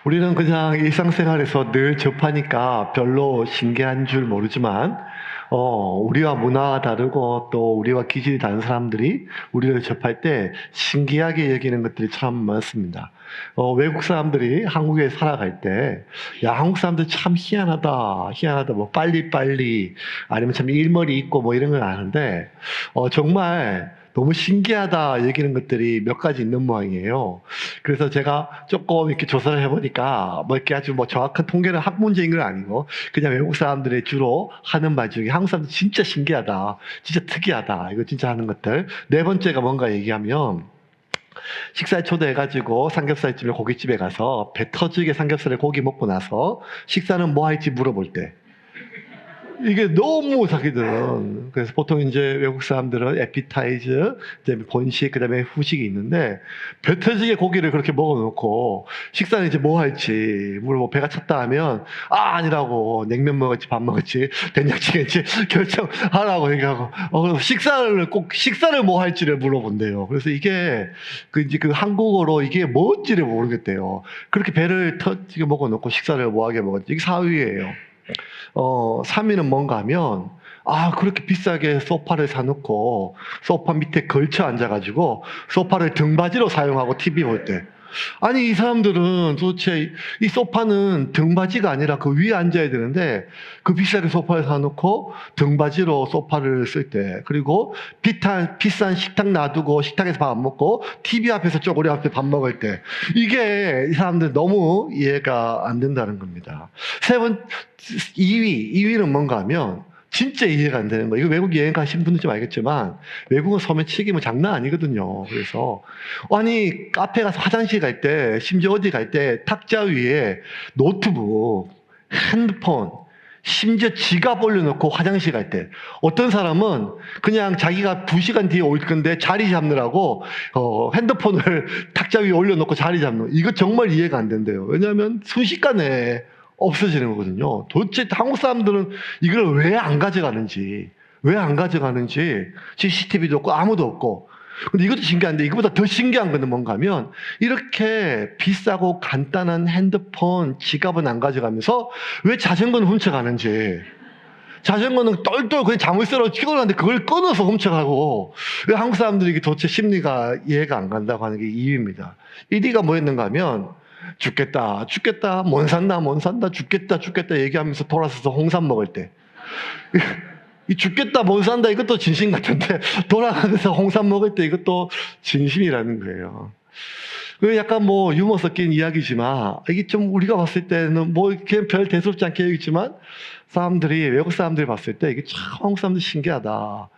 우리는 그냥 일상생활에서 늘 접하니까 별로 신기한 줄 모르지만, 우리와 문화가 다르고 또 우리와 기질이 다른 사람들이 우리를 접할 때 신기하게 여기는 것들이 참 많습니다. 외국 사람들이 한국에 살아갈 때, 야, 한국 사람들 참 희한하다, 희한하다, 뭐, 빨리빨리, 아니면 참 일머리 있고 뭐 이런 걸 아는데, 정말 너무 신기하다 여기는 것들이 몇 가지 있는 모양이에요. 그래서 제가 조금 이렇게 조사를 해보니까 뭐 이렇게 아주 뭐 정확한 통계는 학문적인 건 아니고 그냥 외국 사람들이 주로 하는 말 중에 한국 사람들 진짜 신기하다, 진짜 특이하다, 이거 진짜 하는 것들. 네 번째가 뭔가 얘기하면 식사에 초대해가지고 삼겹살집에 고깃집에 가서 배 터지게 삼겹살에 고기 먹고 나서 식사는 뭐 할지 물어볼 때 이게 너무 자기들은. 그래서 보통 이제 외국 사람들은 에피타이저, 그다음에 본식, 그다음에 후식이 있는데 배 터지게 고기를 그렇게 먹어놓고 식사는 이제 뭐 할지 물어보고 배가 찼다 하면 아니라고, 냉면 먹을지 밥 먹을지 된장찌개인지 결정하라고 얘기하고, 그래서 식사를 뭐 할지를 물어본대요. 그래서 이게 이제 그 한국어로 이게 뭔지를 모르겠대요. 그렇게 배를 터지게 먹어놓고 식사를 뭐하게 먹었지. 이게 사위예요. 3위는 뭔가 하면, 그렇게 비싸게 소파를 사놓고, 소파 밑에 걸쳐 앉아가지고, 소파를 등받이로 사용하고 TV 볼 때. 아니, 이 사람들은 도대체 이 소파는 등받이가 아니라 그 위에 앉아야 되는데, 그 비싸게 소파를 사놓고, 등받이로 소파를 쓸 때, 그리고 비싼 식탁 놔두고, 식탁에서 밥 안 먹고, TV 앞에서 쪼그리 앞에 밥 먹을 때, 이게 이 사람들 너무 이해가 안 된다는 겁니다. 2위는 뭔가 하면, 진짜 이해가 안 되는 거예요. 이거 외국 여행 가신 분들 좀 알겠지만 외국은 소매치기 뭐 장난 아니거든요. 그래서 아니, 카페 가서 화장실 갈 때, 심지어 어디 갈 때 탁자 위에 노트북, 핸드폰, 심지어 지갑 올려놓고 화장실 갈 때, 어떤 사람은 그냥 자기가 2시간 뒤에 올 건데 자리 잡느라고 핸드폰을 탁자 위에 올려놓고 자리 잡는, 이거 정말 이해가 안 된대요. 왜냐하면 순식간에 없어지는 거거든요. 도대체 한국 사람들은 이걸 왜 안 가져가는지, CCTV도 없고 아무도 없고. 근데 이것도 신기한데 이거보다 더 신기한 거는 뭔가 하면, 이렇게 비싸고 간단한 핸드폰, 지갑은 안 가져가면서 왜 자전거는 훔쳐가는지. 자전거는 똘똘 그냥 자물쇠로 찍어놨는데 그걸 끊어서 훔쳐가고, 왜 한국 사람들이 이게 도대체 심리가 이해가 안 간다고 하는 게 2위입니다. 1위가 뭐였는가 하면, 죽겠다, 못 산다, 죽겠다 얘기하면서 돌아서서 홍삼 먹을 때. 이 죽겠다, 못 산다, 이것도 진심 같은데, 돌아가면서 홍삼 먹을 때 이것도 진심이라는 거예요. 약간 뭐 유머 섞인 이야기지만, 이게 좀 우리가 봤을 때는 뭐 이렇게 별 대수롭지 않게 여기지만, 외국 사람들이 봤을 때 이게 참 한국 사람들 신기하다.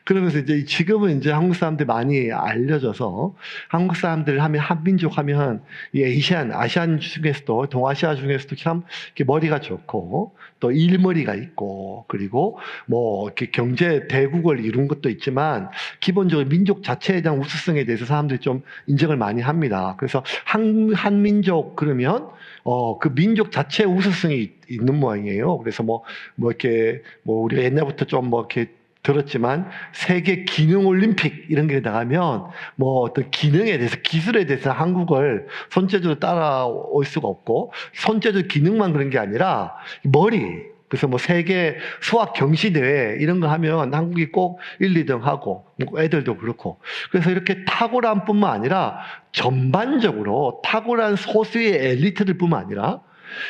그러면서 이제 지금은 이제 한국 사람들이 많이 알려져서, 한국 사람들 하면, 한민족 하면, 이 아시안 중에서도, 동아시아 중에서도 참 이렇게 머리가 좋고, 또 일머리가 있고, 그리고 뭐 이렇게 경제 대국을 이룬 것도 있지만, 기본적으로 민족 자체에 대한 우수성에 대해서 사람들이 좀 인정을 많이 합니다. 그래서 한민족 그러면, 그 민족 자체의 우수성이 있는 모양이에요. 그래서 이렇게, 우리가 옛날부터 좀 이렇게 들었지만, 세계 기능 올림픽 이런 게 나가면, 어떤 기능에 대해서, 기술에 대해서 한국을 손재주로 따라올 수가 없고, 손재주 기능만 그런 게 아니라, 그래서 세계 수학 경시대회 이런 거 하면 한국이 꼭 1, 2등 하고, 애들도 그렇고. 그래서 이렇게 탁월한 뿐만 아니라 전반적으로 탁월한 소수의 엘리트들 뿐만 아니라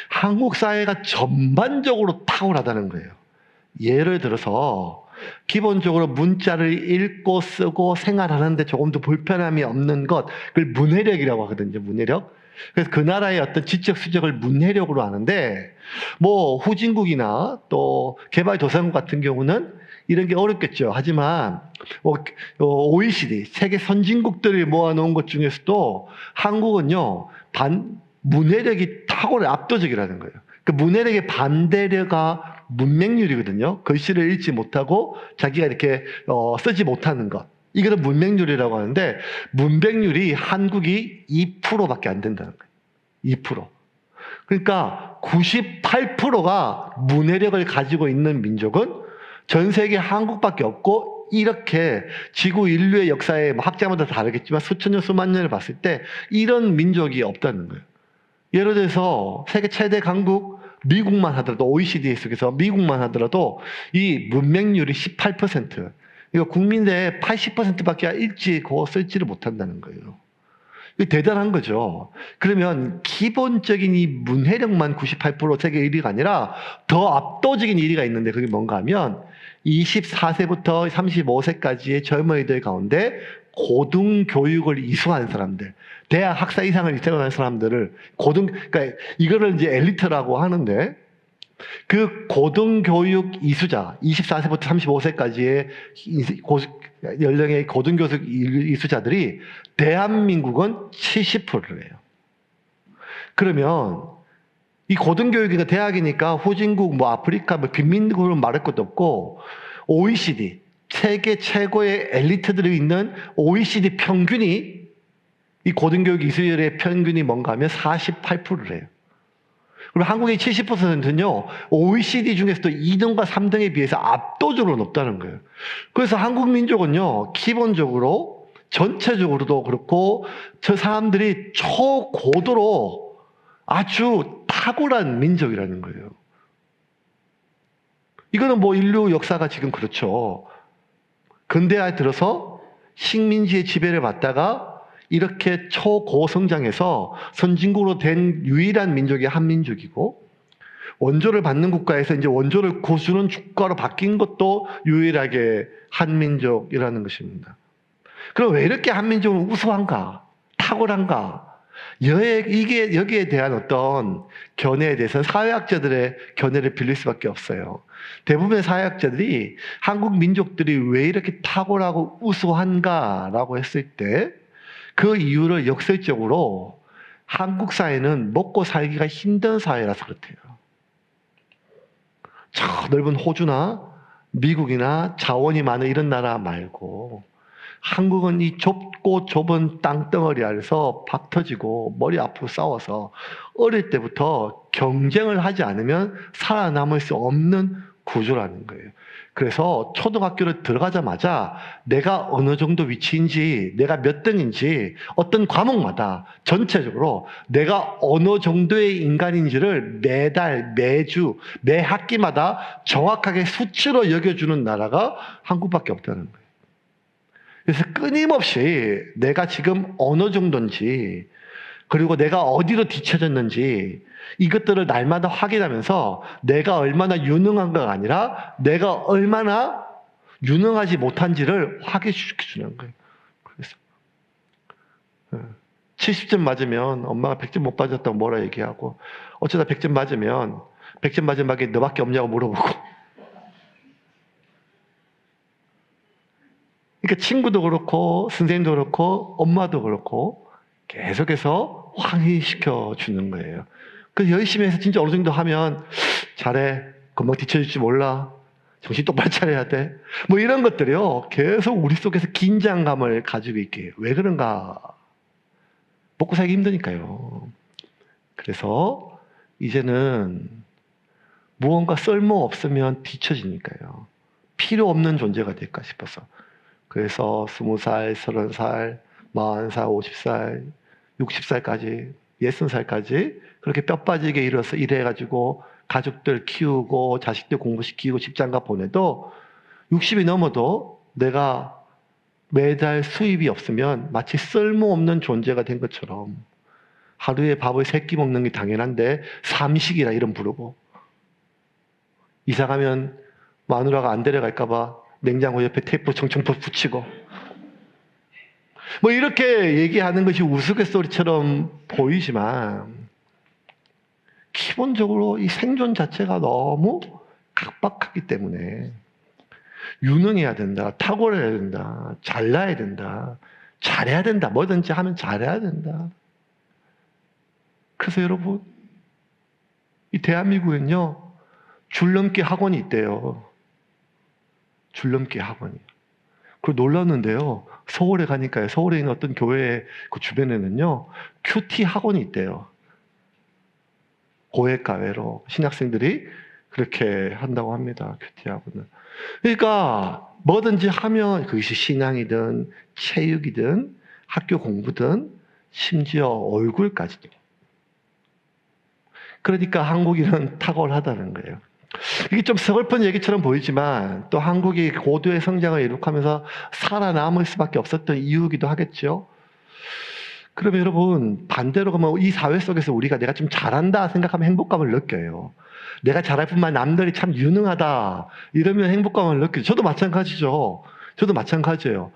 한국 사회가 전반적으로 탁월하다는 거예요. 예를 들어서 기본적으로 문자를 읽고 쓰고 생활하는데 조금 더 불편함이 없는 것, 그걸 문해력이라고 하거든요. 문해력. 그래서 그 나라의 어떤 지적 수적을 문해력으로 하는데, 후진국이나 또 개발도상국 같은 경우는 이런 게 어렵겠죠. 하지만 OECD, 세계 선진국들이 모아놓은 것 중에서도 한국은요, 문해력이 탁월해, 압도적이라는 거예요. 그 문해력의 반대료가 문맹률이거든요. 글씨를 읽지 못하고 자기가 이렇게 쓰지 못하는 것. 이거를 문맹률이라고 하는데, 문맹률이 한국이 2%밖에 안 된다는 거예요. 2%. 그러니까 98%가 문해력을 가지고 있는 민족은 전 세계 한국밖에 없고, 이렇게 지구 인류의 역사에 학자마다 다르겠지만 수천 년, 수만 년을 봤을 때 이런 민족이 없다는 거예요. 예를 들어서 세계 최대 강국 미국만 하더라도 OECD 속에서 미국만 하더라도 이 문맹률이 18%. 이거 국민의 80%밖에 읽지 고 쓸지를 못한다는 거예요. 이거 대단한 거죠. 그러면 기본적인 이 문해력만 98% 세계 1위가 아니라 더 압도적인 1위가 있는데 그게 뭔가 하면 24세부터 35세까지의 젊은이들 가운데 고등교육을 이수하는 사람들, 대학 학사 이상을 이수하는 사람들을 그러니까 이거를 이제 엘리트라고 하는데 그 고등교육 이수자, 24세부터 35세까지의 연령의 고등교육 이수자들이 대한민국은 70%예요. 그러면 이 고등교육이니까 대학이니까 후진국, 뭐 아프리카, 뭐 빈민국을 말할 것도 없고 OECD, 세계 최고의 엘리트들이 있는 OECD 평균이 이 고등교육 이수율의 평균이 뭔가 하면 48%래요. 그리고 한국의 70%는요, OECD 중에서도 2등과 3등에 비해서 압도적으로 높다는 거예요. 그래서 한국 민족은요, 기본적으로, 전체적으로도 그렇고, 저 사람들이 초고도로 아주 탁월한 민족이라는 거예요. 이거는 뭐 인류 역사가 지금 그렇죠. 근대화에 들어서 식민지의 지배를 받다가 이렇게 초고성장해서 선진국으로 된 유일한 민족이 한민족이고, 원조를 받는 국가에서 이제 원조를 고수는 국가로 바뀐 것도 유일하게 한민족이라는 것입니다. 그럼 왜 이렇게 한민족은 우수한가? 탁월한가? 여기에 대한 어떤 견해에 대해서는 사회학자들의 견해를 빌릴 수밖에 없어요. 대부분의 사회학자들이 한국 민족들이 왜 이렇게 탁월하고 우수한가라고 했을 때 그 이유를 역설적으로 한국 사회는 먹고 살기가 힘든 사회라서 그렇대요. 저 넓은 호주나 미국이나 자원이 많은 이런 나라 말고 한국은 이 좁고 좁은 땅덩어리 아래서 박 터지고 머리 아프고 싸워서 어릴 때부터 경쟁을 하지 않으면 살아남을 수 없는 구조라는 거예요. 그래서 초등학교를 들어가자마자 내가 어느 정도 위치인지, 내가 몇 등인지, 어떤 과목마다 전체적으로 내가 어느 정도의 인간인지를 매달, 매주, 매 학기마다 정확하게 수치로 여겨주는 나라가 한국밖에 없다는 거예요. 그래서 끊임없이 내가 지금 어느 정도인지, 그리고 내가 어디로 뒤처졌는지 이것들을 날마다 확인하면서 내가 얼마나 유능한가가 아니라 내가 얼마나 유능하지 못한지를 확인시켜주는 거예요. 그래서 70점 맞으면 엄마가 100점 못 맞았다고 뭐라 얘기하고, 어쩌다 100점 맞으면 100점 맞은 밖에 너밖에 없냐고 물어보고, 그러니까 친구도 그렇고 선생님도 그렇고 엄마도 그렇고 계속해서 확인시켜 주는 거예요. 그래서 열심히 해서 진짜 어느 정도 하면 잘해, 금방 뒤쳐질지 몰라, 정신 똑바로 차려야 돼, 뭐 이런 것들이요 계속 우리 속에서 긴장감을 가지고 있게 해요. 왜 그런가? 먹고 살기 힘드니까요. 그래서 이제는 무언가 쓸모 없으면 뒤처지니까요. 필요 없는 존재가 될까 싶어서. 그래서 20살, 30살, 40살, 50살, 60살까지, 60살까지 그렇게 뼈 빠지게 일해가지고 가족들 키우고 자식들 공부시키고 직장가 보내도 60이 넘어도 내가 매달 수입이 없으면 마치 쓸모없는 존재가 된 것처럼 하루에 밥을 3끼 먹는 게 당연한데 삼식이라 이름 부르고, 이사 가면 마누라가 안 데려갈까 봐 냉장고 옆에 테이프 청청 붙이고, 뭐 이렇게 얘기하는 것이 우스갯소리처럼 보이지만 기본적으로 이 생존 자체가 너무 각박하기 때문에 유능해야 된다, 탁월해야 된다, 잘나야 된다, 잘해야 된다, 뭐든지 하면 잘해야 된다. 그래서 여러분, 이 대한민국은요 줄넘기 학원이 있대요. 줄넘기 학원이. 그리고 놀랐는데요, 서울에 가니까요, 서울에 있는 어떤 교회 그 주변에는요 큐티 학원이 있대요. 고액가외로 신학생들이 그렇게 한다고 합니다. 큐티 학원은. 그러니까 뭐든지 하면 그것이 신앙이든 체육이든 학교 공부든 심지어 얼굴까지도 그러니까 한국인은 탁월하다는 거예요. 이게 좀 서글픈 얘기처럼 보이지만 또 한국이 고도의 성장을 이룩하면서 살아남을 수밖에 없었던 이유이기도 하겠죠. 그러면 여러분 반대로 가면 이 사회 속에서 우리가 내가 좀 잘한다 생각하면 행복감을 느껴요. 내가 잘할 뿐만 남들이 참 유능하다 이러면 행복감을 느껴요. 저도 마찬가지죠. 저도 마찬가지예요.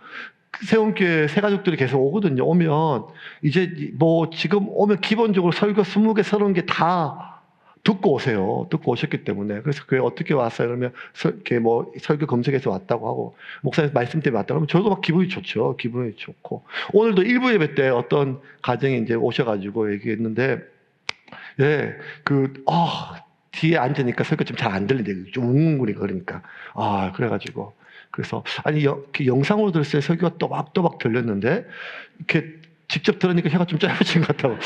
세움교회 새가족들이 계속 오거든요. 오면 이제 뭐 지금 오면 기본적으로 설교 20개, 30개 다 듣고 오세요. 듣고 오셨기 때문에. 그래서 교회 어떻게 왔어요? 그러면 이렇게 뭐 설교 검색해서 왔다고 하고 목사님 말씀 때문에 왔다고 하면 저도 막 기분이 좋죠. 기분이 좋고. 오늘도 일부 예배 때 어떤 가정이 이제 오셔가지고 얘기했는데, 예, 뒤에 앉으니까 설교 좀 잘 안 들리는데 좀 웅웅거리고 그러니까. 그래가지고. 그래서 아니 영상으로 들었을 때 설교가 또박또박 들렸는데 이렇게 직접 들으니까 혀가 좀 짧아진 것 같다고.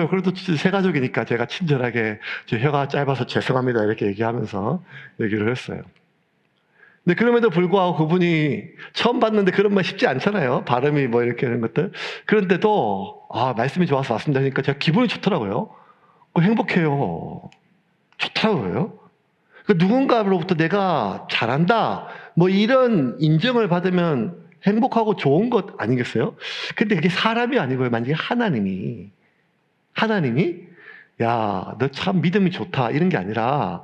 그래도 새 가족이니까 제가 친절하게 제 혀가 짧아서 죄송합니다 이렇게 얘기하면서 얘기를 했어요. 근데 그럼에도 불구하고 그분이 처음 봤는데 그런 말 쉽지 않잖아요. 발음이 뭐 이렇게 하는 것들. 그런데도 말씀이 좋아서 왔습니다 하니까 제가 기분이 좋더라고요. 행복해요. 좋더라고요. 누군가로부터 내가 잘한다 뭐 이런 인정을 받으면 행복하고 좋은 것 아니겠어요? 근데 그게 사람이 아니고요. 만약에 하나님이 야, 너 참 믿음이 좋다 이런 게 아니라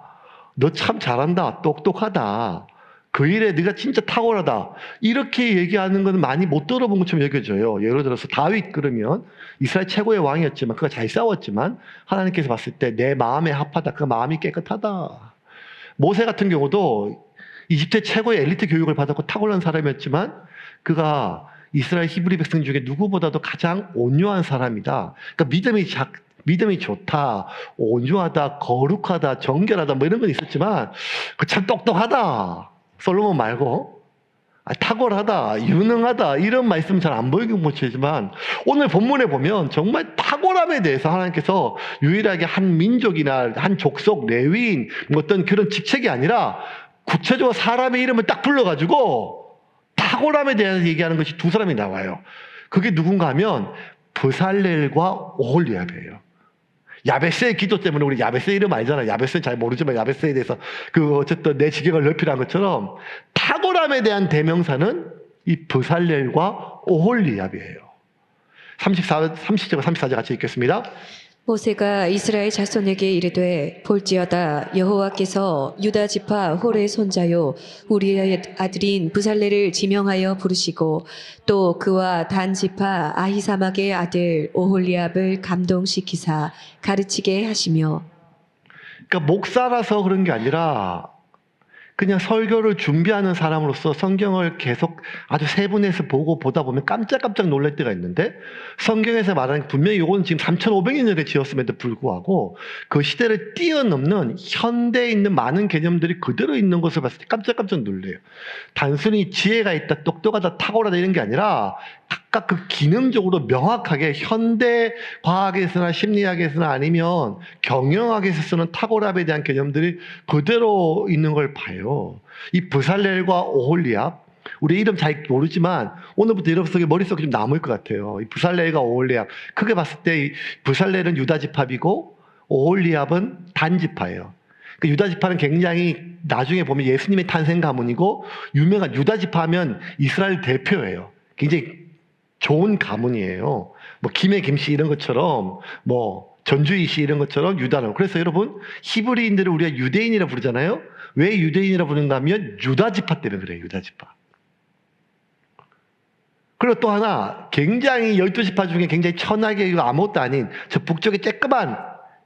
너 참 잘한다, 똑똑하다, 그 일에 네가 진짜 탁월하다 이렇게 얘기하는 건 많이 못 들어본 것처럼 여겨져요. 예를 들어서 다윗 그러면 이스라엘 최고의 왕이었지만 그가 잘 싸웠지만 하나님께서 봤을 때 내 마음에 합하다, 그 마음이 깨끗하다. 모세 같은 경우도 이집트 최고의 엘리트 교육을 받았고 탁월한 사람이었지만 그가 이스라엘 히브리 백성 중에 누구보다도 가장 온유한 사람이다. 그러니까 믿음이 좋다, 온유하다, 거룩하다, 정결하다 뭐 이런 건 있었지만 그 참 똑똑하다. 솔로몬 말고 탁월하다, 유능하다 이런 말씀은 잘 안 보이긴 못하지만 오늘 본문에 보면 정말 탁월함에 대해서 하나님께서 유일하게 한 민족이나 한 족속, 레위인 어떤 그런 직책이 아니라 구체적으로 사람의 이름을 딱 불러가지고 탁월함에 대해서 얘기하는 것이 두 사람이 나와요. 그게 누군가 하면 브살렐과 오홀리압이에요. 야베스의 기도 때문에 우리 야베스 이름 알잖아요. 야베스는 잘 모르지만 야베스에 대해서 어쨌든 내 지경을 넓히라는 것처럼 탁월함에 대한 대명사는 이 브살렐과 오홀리압이에요. 30절, 34절 같이 읽겠습니다. 모세가 이스라엘 자손에게 이르되 볼지어다 여호와께서 유다 지파 홀의 손자요 우리의 아들인 브살레를 지명하여 부르시고 또 그와 단 지파 아히사막의 아들 오홀리압을 감동시키사 가르치게 하시며. 그러니까 목사라서 그런 게 아니라 그냥 설교를 준비하는 사람으로서 성경을 계속 아주 세분해서 보다 보면 깜짝깜짝 놀랄 때가 있는데 성경에서 말하는 분명히 이건 지금 3,500년 전에 지었음에도 불구하고 그 시대를 뛰어넘는 현대에 있는 많은 개념들이 그대로 있는 것을 봤을 때 깜짝깜짝 놀래요. 단순히 지혜가 있다, 똑똑하다, 탁월하다 이런 게 아니라 각각 그 기능적으로 명확하게 현대 과학에서나 심리학에서나 아니면 경영학에서 쓰는 탁월함에 대한 개념들이 그대로 있는 걸 봐요. 이 브살렐과 오홀리압, 우리 이름 잘 모르지만 오늘부터 여러분 머릿속에 좀 남을 것 같아요. 이 브살렐과 오홀리압, 크게 봤을 때 브살렐은 유다 지파이고 오홀리압은 단 지파예요. 그 유다 지파는 굉장히 나중에 보면 예수님의 탄생 가문이고 유명한 유다 지파하면 이스라엘 대표예요. 굉장히 좋은 가문이에요. 뭐 김해 김씨 이런 것처럼 뭐 전주희 씨 이런 것처럼 유다는. 그래서 여러분 히브리인들을 우리가 유대인이라 부르잖아요. 왜 유대인이라 부르는가 하면 유다 지파 때문에 그래요. 유다 지파. 그리고 또 하나 굉장히 12지파 중에 굉장히 천하게 아무것도 아닌 저 북쪽에 쬐끄만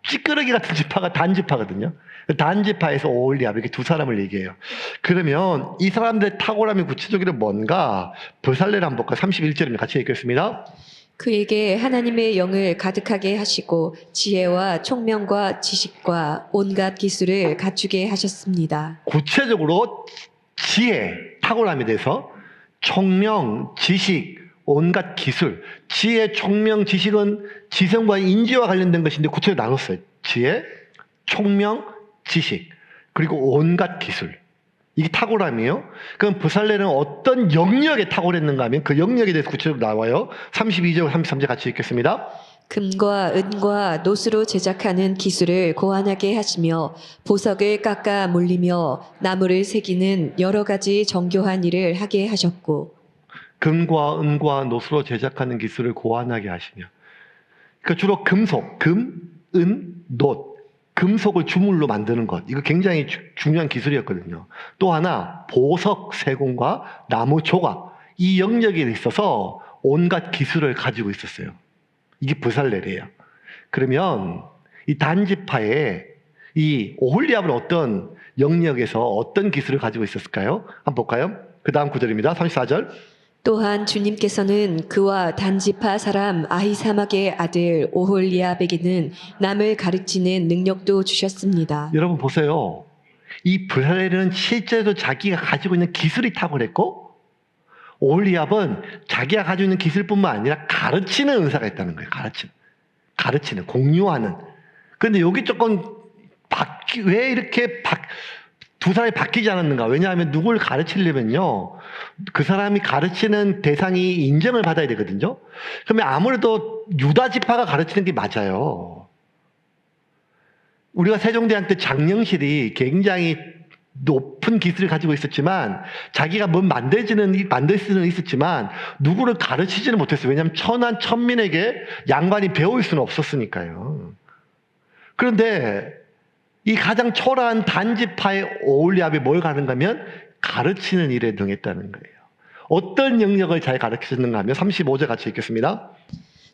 찌끄러기 같은 지파가 단 지파거든요. 단 지파에서 오홀리압 이렇게 두 사람을 얘기해요. 그러면 이 사람들의 탁월함이 구체적으로 뭔가 브살렐 한번 볼까요? 31절입니다. 같이 읽겠습니다. 그에게 하나님의 영을 가득하게 하시고 지혜와 총명과 지식과 온갖 기술을 갖추게 하셨습니다. 구체적으로 지혜, 탁월함에 대해서 총명, 지식, 온갖 기술. 지혜, 총명, 지식은 지성과 인지와 관련된 것인데 구체적으로 나눴어요. 지혜, 총명, 지식, 그리고 온갖 기술. 이게 탁월함이에요. 그럼 브살렐은 어떤 영역에 탁월했는가 하면 그 영역에 대해서 구체적으로 나와요. 32절, 33절 같이 읽겠습니다. 금과 은과 노수로 제작하는 기술을 고안하게 하시며 보석을 깎아 물리며 나무를 새기는 여러 가지 정교한 일을 하게 하셨고 금과 은과 노수로 제작하는 기술을 고안하게 하시며, 그러니까 주로 금속, 금, 은, 놋, 금속을 주물로 만드는 것, 이거 굉장히 중요한 기술이었거든요. 또 하나 보석 세공과 나무 조각, 이 영역에 있어서 온갖 기술을 가지고 있었어요. 이게 브살렐이에요. 그러면 이 단지파에 이 오홀리압은 어떤 영역에서 어떤 기술을 가지고 있었을까요? 한번 볼까요? 그 다음 구절입니다. 34절. 또한 주님께서는 그와 단지파 사람 아히사막의 아들 오홀리압에게는 남을 가르치는 능력도 주셨습니다. 여러분 보세요. 이 브살렐은 실제로 자기가 가지고 있는 기술이 탁월했고, 오홀리압은 자기가 가지고 있는 기술뿐만 아니라 가르치는 은사가 있다는 거예요. 가르치는, 공유하는. 그런데 여기 조금 왜 이렇게 두 사람이 바뀌지 않았는가? 왜냐하면 누굴 가르치려면요, 그 사람이 가르치는 대상이 인정을 받아야 되거든요. 그러면 아무래도 유다 지파가 가르치는 게 맞아요. 우리가 세종대왕 때 장영실이 굉장히 높은 기술을 가지고 있었지만, 자기가 뭘 만들 수는 있었지만 누구를 가르치지는 못했어요. 왜냐하면 천한 천민에게 양반이 배울 수는 없었으니까요. 그런데 이 가장 초라한 단지파의 오홀리압이 뭘 가는가 하면 가르치는 일에 능했다는 거예요. 어떤 영역을 잘 가르치셨는가 하면 35절 같이 읽겠습니다.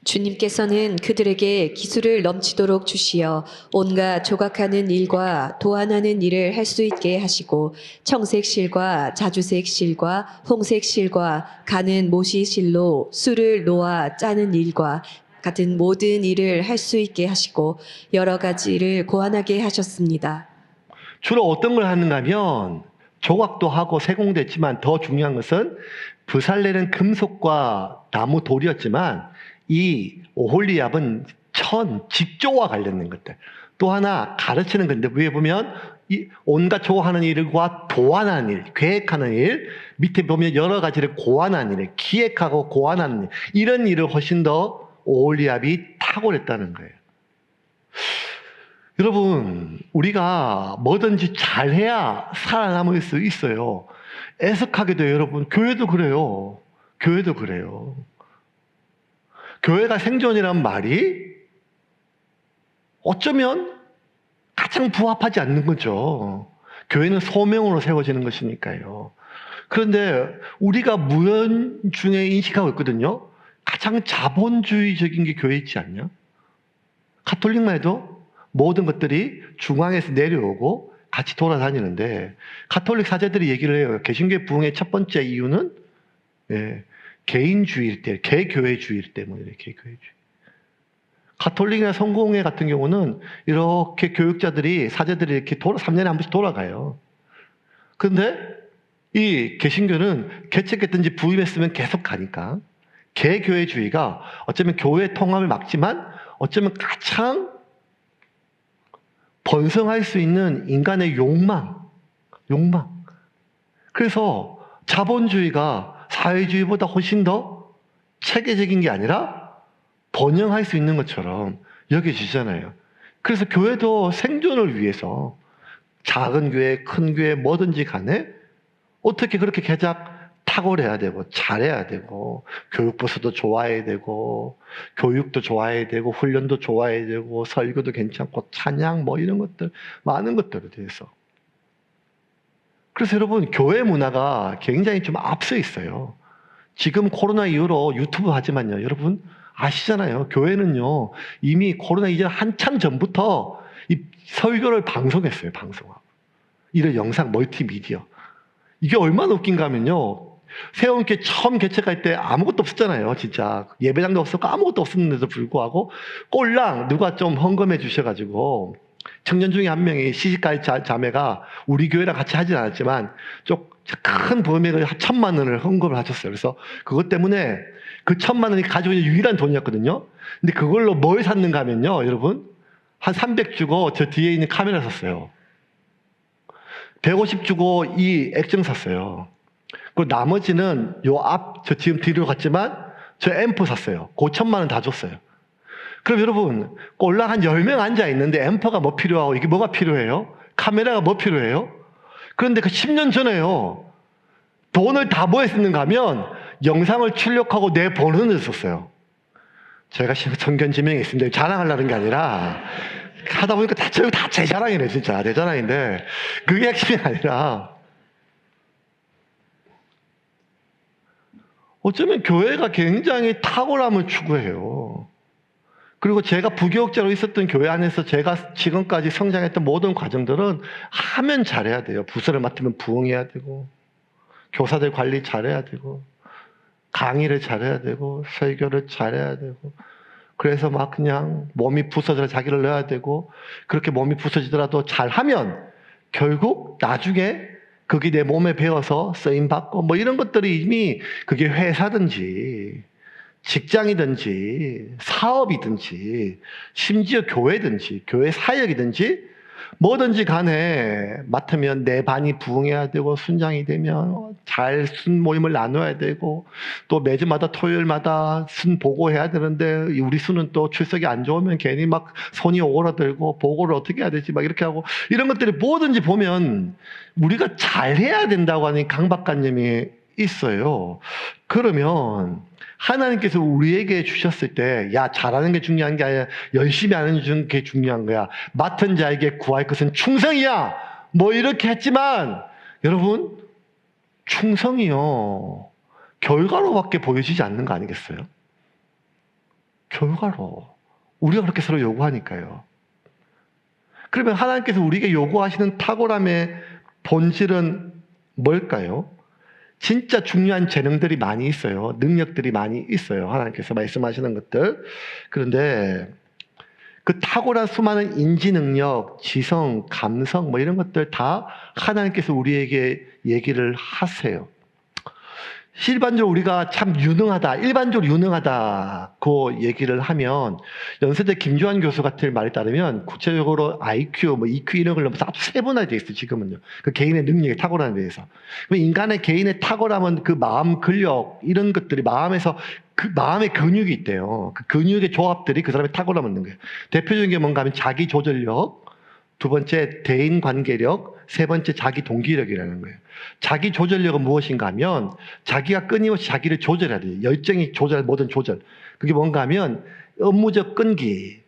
주님께서는 그들에게 기술을 넘치도록 주시어 온갖 조각하는 일과 도안하는 일을 할 수 있게 하시고 청색실과 자주색실과 홍색실과 가는 모시실로 술을 놓아 짜는 일과 같은 모든 일을 할 수 있게 하시고 여러 가지를 고안하게 하셨습니다. 주로 어떤 걸 하는가 하면 조각도 하고 세공도 했지만, 더 중요한 것은 브살렐은 금속과 나무 돌이었지만 이 오홀리압은 직조와 관련된 것들, 또 하나 가르치는 건데, 위에 보면 이 온갖 조하는 일과 도안하는 일, 계획하는 일, 밑에 보면 여러 가지를 고안하는 일, 기획하고 고안하는 일, 이런 일을 훨씬 더 오홀리압이 탁월했다는 거예요. 여러분, 우리가 뭐든지 잘해야 살아남을 수 있어요. 애석하게도 여러분, 교회도 그래요. 교회가 생존이란 말이 어쩌면 가장 부합하지 않는 거죠. 교회는 소명으로 세워지는 것이니까요. 그런데 우리가 무연중에 인식하고 있거든요. 가장 자본주의적인 게 교회 있지 않냐? 가톨릭만 해도 모든 것들이 중앙에서 내려오고 같이 돌아다니는데, 가톨릭 사제들이 얘기를 해요. 개신교의 부흥의 첫 번째 이유는 개인주의일 때, 개교회주의일 때문에, 개교회주의. 가톨릭이나 성공회 같은 경우는 이렇게 교육자들이, 사제들이 이렇게 3년에 한 번씩 돌아가요. 그런데 이 개신교는 개척했든지 부임했으면 계속 가니까, 개교회주의가 어쩌면 교회 통합을 막지만 어쩌면 가장 번성할 수 있는 인간의 욕망. 그래서 자본주의가 사회주의보다 훨씬 더 체계적인 게 아니라 번영할 수 있는 것처럼 여겨지잖아요. 그래서 교회도 생존을 위해서 작은 교회, 큰 교회 뭐든지 간에 어떻게 그렇게 개작 탁월해야 되고 잘해야 되고, 교육부서도 좋아야 되고, 교육도 좋아야 되고, 훈련도 좋아야 되고, 설교도 괜찮고, 찬양 뭐 이런 것들, 많은 것들에 대해서. 그래서 여러분, 교회 문화가 굉장히 좀 앞서 있어요. 지금 코로나 이후로 유튜브 하지만요, 여러분 아시잖아요. 교회는요, 이미 코로나 이전 한참 전부터 이 설교를 방송했어요. 방송하고 이런 영상 멀티미디어. 이게 얼마나 웃긴가 하면요, 새우교회 처음 개척할 때 아무것도 없었잖아요. 진짜 예배장도 없었고 아무것도 없었는데도 불구하고 꼴랑 누가 좀 헌금해 주셔가지고, 청년 중에 한 명이 시집갈 자매가 우리 교회랑 같이 하진 않았지만 좀 큰 금액을 1,000만 원을 헌금을 하셨어요. 그래서 그것 때문에 그 1,000만 원이 가지고 있는 유일한 돈이었거든요. 근데 그걸로 뭘 샀는가 하면요, 여러분, 한 300 주고 저 뒤에 있는 카메라 샀어요. 150 주고 이 액정 샀어요. 그리고 나머지는 저 지금 뒤로 갔지만 저 앰프 샀어요. 그 1,000만 원 다 줬어요. 그럼 여러분, 꼴랑 한 10명 앉아 있는데 앰퍼가 뭐 필요하고 이게 뭐가 필요해요? 카메라가 뭐 필요해요? 그런데 그 10년 전에요. 돈을 다 뭐에 쓰는가 하면 영상을 출력하고 내 번호를 썼어요. 제가 성견지명이 있습니다. 자랑하려는 게 아니라 하다 보니까 다 제 자랑이네, 진짜. 내 자랑인데 그게 핵심이 아니라 어쩌면 교회가 굉장히 탁월함을 추구해요. 그리고 제가 부교육자로 있었던 교회 안에서 제가 지금까지 성장했던 모든 과정들은 하면 잘해야 돼요. 부서를 맡으면 부응해야 되고, 교사들 관리 잘해야 되고, 강의를 잘해야 되고, 설교를 잘해야 되고, 그래서 막 그냥 몸이 부서져라 자기를 넣어야 되고, 그렇게 몸이 부서지더라도 잘하면 결국 나중에 그게 내 몸에 배워서 쓰임받고, 뭐 이런 것들이 이미 그게 회사든지, 직장이든지 사업이든지 심지어 교회든지 교회 사역이든지 뭐든지 간에 맡으면 내 반이 부응해야 되고 순장이 되면 잘 순 모임을 나눠야 되고 또 매주마다 토요일마다 순 보고해야 되는데 우리 순은 또 출석이 안 좋으면 괜히 막 손이 오그라들고 보고를 어떻게 해야 되지 막 이렇게 하고 이런 것들이 뭐든지 보면 우리가 잘해야 된다고 하는 강박관념이 있어요. 그러면 하나님께서 우리에게 주셨을 때, 야, 잘하는 게 중요한 게 아니라 열심히 하는 게 중요한 거야. 맡은 자에게 구할 것은 충성이야. 뭐 이렇게 했지만, 여러분, 충성이요. 결과로밖에 보여지지 않는 거 아니겠어요? 결과로. 우리가 그렇게 서로 요구하니까요. 그러면 하나님께서 우리에게 요구하시는 탁월함의 본질은 뭘까요? 진짜 중요한 재능들이 많이 있어요. 능력들이 많이 있어요. 하나님께서 말씀하시는 것들. 그런데 그 탁월한 수많은 인지 능력, 지성, 감성 뭐 이런 것들 다 하나님께서 우리에게 얘기를 하세요. 일반적으로 우리가 참 유능하다, 일반적으로 유능하다고 얘기를 하면 연세대 김주환 교수 같은 말에 따르면 구체적으로 IQ, 뭐 EQ 이런 걸 넘어서 아주 세분화되어 있어요. 지금은요. 그 개인의 능력에 탁월함에 대해서. 인간의 개인의 탁월함은 그 마음 근력 이런 것들이 마음에서 그 마음의 근육이 있대요. 그 근육의 조합들이 그 사람의 탁월함을 얻는 거예요. 대표적인 게 뭔가 하면 자기 조절력, 두 번째 대인 관계력, 세 번째 자기 동기력이라는 거예요. 자기 조절력은 무엇인가 하면 자기가 끊임없이 자기를 조절해야 돼요. 열정이 조절, 모든 조절. 그게 뭔가 하면 업무적 끈기,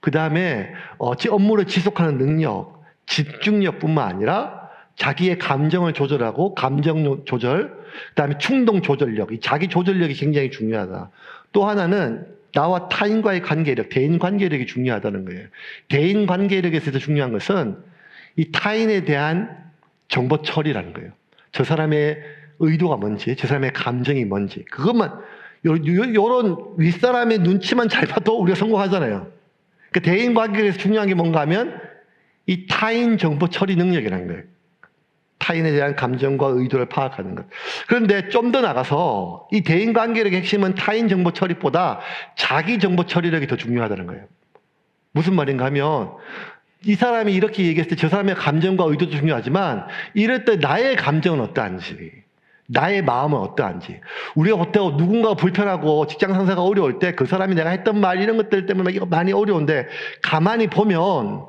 그 다음에 업무를 지속하는 능력, 집중력뿐만 아니라 자기의 감정을 조절하고 감정 조절, 그 다음에 충동 조절력, 이 자기 조절력이 굉장히 중요하다. 또 하나는 나와 타인과의 관계력, 대인 관계력이 중요하다는 거예요. 대인 관계력에서 중요한 것은 이 타인에 대한 정보 처리라는 거예요. 저 사람의 의도가 뭔지, 저 사람의 감정이 뭔지, 그것만, 요런 윗사람의 눈치만 잘 봐도 우리가 성공하잖아요. 그러니까 대인 관계에서 중요한 게 뭔가 하면 이 타인 정보 처리 능력이라는 거예요. 타인에 대한 감정과 의도를 파악하는 것. 그런데 좀 더 나가서 이 대인 관계력의 핵심은 타인 정보 처리보다 자기 정보 처리력이 더 중요하다는 거예요. 무슨 말인가 하면 이 사람이 이렇게 얘기했을 때 저 사람의 감정과 의도도 중요하지만 이럴 때 나의 감정은 어떠한지, 나의 마음은 어떠한지, 우리가 보통 누군가가 불편하고 직장 상사가 어려울 때 그 사람이 내가 했던 말 이런 것들 때문에 이거 많이 어려운데 가만히 보면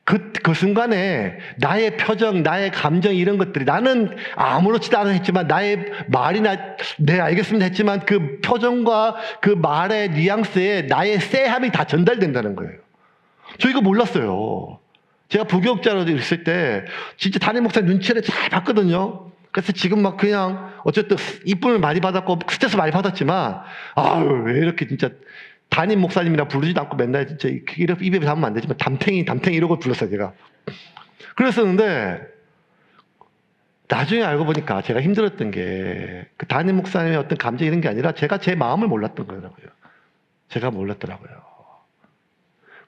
그 순간에 나의 표정, 나의 감정 이런 것들이 나는 아무렇지도 않아 했지만 나의 말이나 네 알겠습니다 했지만 그 표정과 그 말의 뉘앙스에 나의 쎄함이 다 전달된다는 거예요. 저 이거 몰랐어요. 제가 부교육자로 있을 때 진짜 담임 목사 눈치를 잘 봤거든요. 그래서 지금 막 그냥 어쨌든 이쁨을 많이 받았고 스트레스 많이 받았지만 아유 왜 이렇게 진짜 담임 목사님이라 부르지도 않고 맨날 진짜 이렇게 입에 담으면 안 되지만 담탱이 이러고 불렀어요 제가. 그랬었는데 나중에 알고 보니까 제가 힘들었던 게 그 담임 목사님의 어떤 감정 이런 게 아니라 제가 제 마음을 몰랐던 거더라고요. 제가 몰랐더라고요.